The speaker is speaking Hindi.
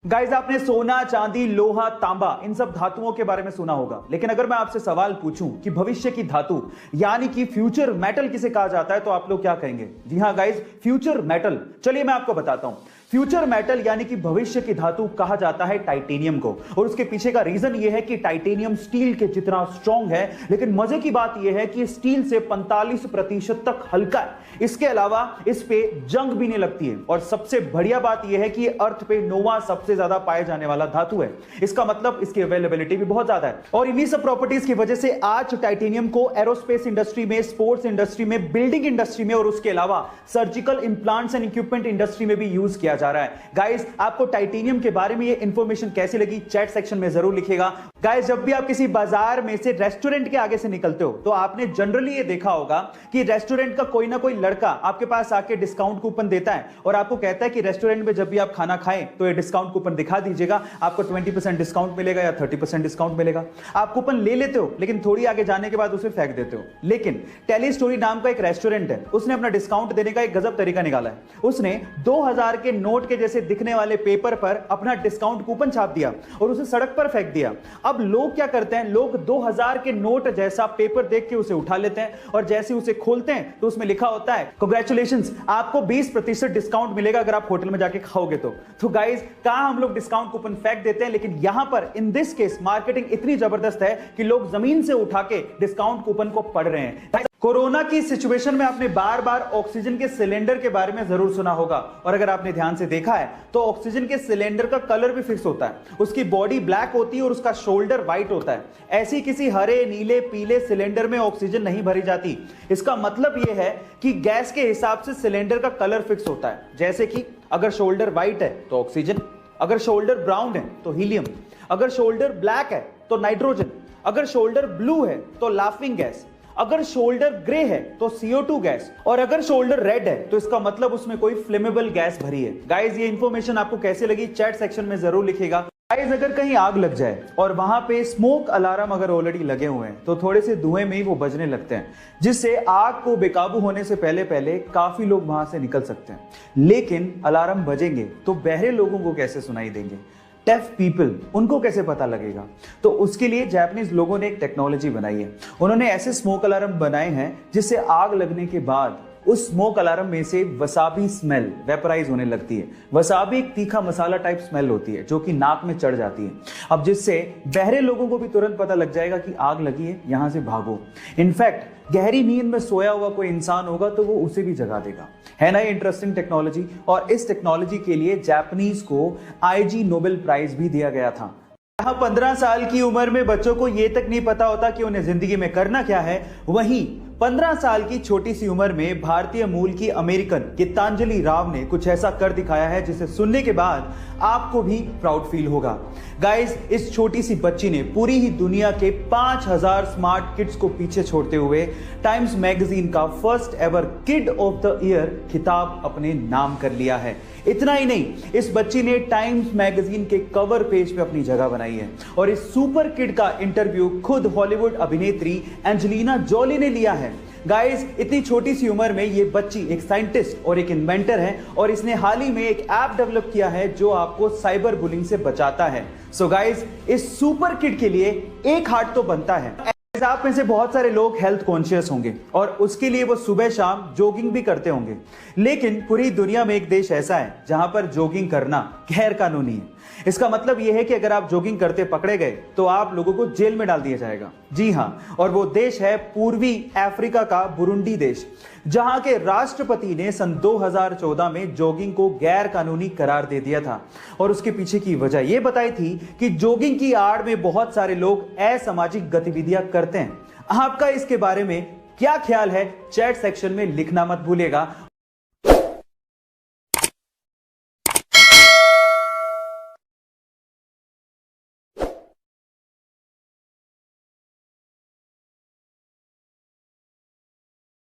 गाइस, आपने सोना, चांदी, लोहा, तांबा इन सब धातुओं के बारे में सुना होगा, लेकिन अगर मैं आपसे सवाल पूछूं कि भविष्य की धातु यानी कि फ्यूचर मेटल किसे कहा जाता है, तो आप लोग क्या कहेंगे? जी हां गाइस, फ्यूचर मेटल। चलिए मैं आपको बताता हूं। फ्यूचर मेटल यानी कि भविष्य की धातु कहा जाता है टाइटेनियम को, और उसके पीछे का रीजन यह है कि टाइटेनियम स्टील के जितना स्ट्रॉन्ग है, लेकिन मजे की बात यह है कि स्टील से 45% तक हल्का है। इसके अलावा इस पे जंग भी नहीं लगती है, और सबसे बढ़िया बात यह है कि अर्थ पे नोवा सबसे ज्यादा पाए जाने वाला धातु है। इसका मतलब इसकी अवेलेबिलिटी भी बहुत ज्यादा है, और इन्हीं सब प्रॉपर्टीज की वजह से आज टाइटेनियम को एरोस्पेस इंडस्ट्री में, स्पोर्ट्स इंडस्ट्री में, बिल्डिंग इंडस्ट्री में, और उसके अलावा surgical implants and equipment industry में भी यूज किया जा रहा है। गाइस, आपको टाइटेनियम के बारे में ये इंफॉर्मेशन कैसी लगी, चैट सेक्शन में जरूर लिखिएगा। गाइस, जब भी आप किसी बाजार में से, रेस्टोरेंट के आगे से निकलते हो, तो आपने जनरली ये देखा होगा कि रेस्टोरेंट का कोई ना कोई लड़का आपके पास आके डिस्काउंट कूपन देता है और आपको कहता है कि रेस्टोरेंट में जब भी आप खाना खाएं तो ये डिस्काउंट कूपन दिखा दीजिएगा, आपको 20% डिस्काउंट मिलेगा या 30% डिस्काउंट मिलेगा। आप कूपन ले लेते हो, लेकिन थोड़ी आगे जाने के बाद उसे फेंक देते हो। लेकिन टेली स्टोरी नाम का एक रेस्टोरेंट है, उसने अपना डिस्काउंट देने का एक गजब तरीका निकाला है। उसने 2000 के नोट के जैसे दिखने वाले पेपर पर अपना डिस्काउंट कूपन छाप दिया और उसे सड़क पर फेंक दिया। अब लोग क्या करते हैं, लोग 2000 के नोट जैसा पेपर देख के उसे उठा लेते हैं, और जैसे उसे खोलते हैं तो उसमें लिखा होता है, कांग्रेचुलेशंस, आपको 20% डिस्काउंट मिलेगा अगर आप होटल में जाके खाओगे तो गाइस, कहां हम लोग डिस्काउंट कूपन फेंक देते हैं, लेकिन यहां पर इन दिस केस मार्केटिंग इतनी जबरदस्त है कि लोग जमीन से उठा के डिस्काउंट कूपन को पढ़ रहे हैं। कोरोना की सिचुएशन में आपने बार बार ऑक्सीजन के सिलेंडर के बारे में जरूर सुना होगा, और अगर आपने ध्यान से देखा है तो ऑक्सीजन के सिलेंडर का कलर भी फिक्स होता है। उसकी बॉडी ब्लैक होती है और उसका शोल्डर व्हाइट होता है। ऐसी किसी हरे, नीले, पीले सिलेंडर में ऑक्सीजन नहीं भरी जाती। इसका मतलब यह है कि गैस के हिसाब से सिलेंडर का कलर फिक्स होता है। जैसे कि अगर शोल्डर व्हाइट है तो ऑक्सीजन, अगर शोल्डर ब्राउन है तो हीलियम, अगर शोल्डर ब्लैक है तो नाइट्रोजन, अगर शोल्डर ब्लू है तो लाफिंग गैस, अगर शोल्डर ग्रे है तो CO2 गैस, और अगर शोल्डर रेड है तो इसका मतलब उसमें कोई फ्लेमेबल गैस भरी है। गाइस, ये इंफॉर्मेशन आपको कैसे लगी, चैट सेक्शन में जरूर लिखिएगा। गाइस, अगर कहीं आग लग जाए और वहां पे स्मोक अलार्म अगर ऑलरेडी लगे हुए हैं तो थोड़े से धुएं में ही वो बजने लगते हैं, जिससे आग को बेकाबू होने से पहले पहले काफी लोग वहां से निकल सकते हैं। लेकिन अलार्म बजेंगे तो बहरे लोगों को कैसे सुनाई देंगे? डेफ पीपल, उनको कैसे पता लगेगा? तो उसके लिए जापानीज लोगों ने एक टेक्नोलॉजी बनाई है। उन्होंने ऐसे स्मोक अलार्म बनाए हैं जिससे आग लगने के बाद उस स्मोक अलार्म में से वसाबी स्मेल वेपराइज होने लगती है। वसाबी एक तीखा मसाला टाइप स्मेल होती है जो कि नाक में चढ़ जाती है। अब जिससे बहरे लोगों को भी तुरंत पता लग जाएगा कि आग लगी है, यहां से भागो। इनफैक्ट गहरी नींद में सोया हुआ कोई इंसान होगा तो वो उसे भी जगा देगा। है ना ये इंटरेस्टिंग टेक्नोलॉजी? और इस टेक्नोलॉजी के लिए जापानीज को IG नोबेल प्राइज भी दिया गया था। यहाँ 15 साल की उम्र में बच्चों को यह तक नहीं पता होता कि उन्हें जिंदगी में करना क्या है, वहीं 15 साल की छोटी सी उम्र में भारतीय मूल की अमेरिकन गीतांजलि राव ने कुछ ऐसा कर दिखाया है जिसे सुनने के बाद आपको भी प्राउड फील होगा। गाइस, इस छोटी सी बच्ची ने पूरी ही दुनिया के 5000 स्मार्ट किड्स को पीछे छोड़ते हुए टाइम्स मैगजीन का first ever kid of the year खिताब अपने नाम कर लिया है। इतना ही नहीं, इस बच्ची ने टाइम्स मैगजीन के कवर पेज पे अपनी जगह बनाई है, और इस सुपर किड का इंटरव्यू खुद हॉलीवुड अभिनेत्री एंजेलिना जोली ने लिया है। गाइस, इतनी छोटी सी उम्र में ये बच्ची एक साइंटिस्ट और एक इन्वेंटर है, और इसने हाल ही में एक ऐप डेवलप किया है जो आपको साइबर बुलिंग से बचाता है। सो गाइस, इस सुपर किड के लिए एक हार्ट तो बनता है। आप में से बहुत सारे लोग हेल्थ कॉन्शियस होंगे और उसके लिए वो सुबह शाम जॉगिंग भी करते होंगे, लेकिन पूरी दुनिया में एक देश ऐसा है जहां पर जॉगिंग करना गैर कानूनी है। इसका मतलब यह है कि अगर आप जॉगिंग करते पकड़े गए तो आप लोगों को जेल में डाल दिया जाएगा। जी हां, और वो देश है पूर्वी अफ्रीका का बुरुंडी देश, जहां के राष्ट्रपति ने सन 2014 में जॉगिंग को गैर कानूनी करार दे दिया था, और उसके पीछे की वजह यह बताई थी कि जॉगिंग की आड़ में बहुत सारे लोग असामाजिक गतिविधियां करते हैं। आपका इसके बारे में क्या ख्याल है, चैट सेक्शन में लिखना मत भूलिएगा।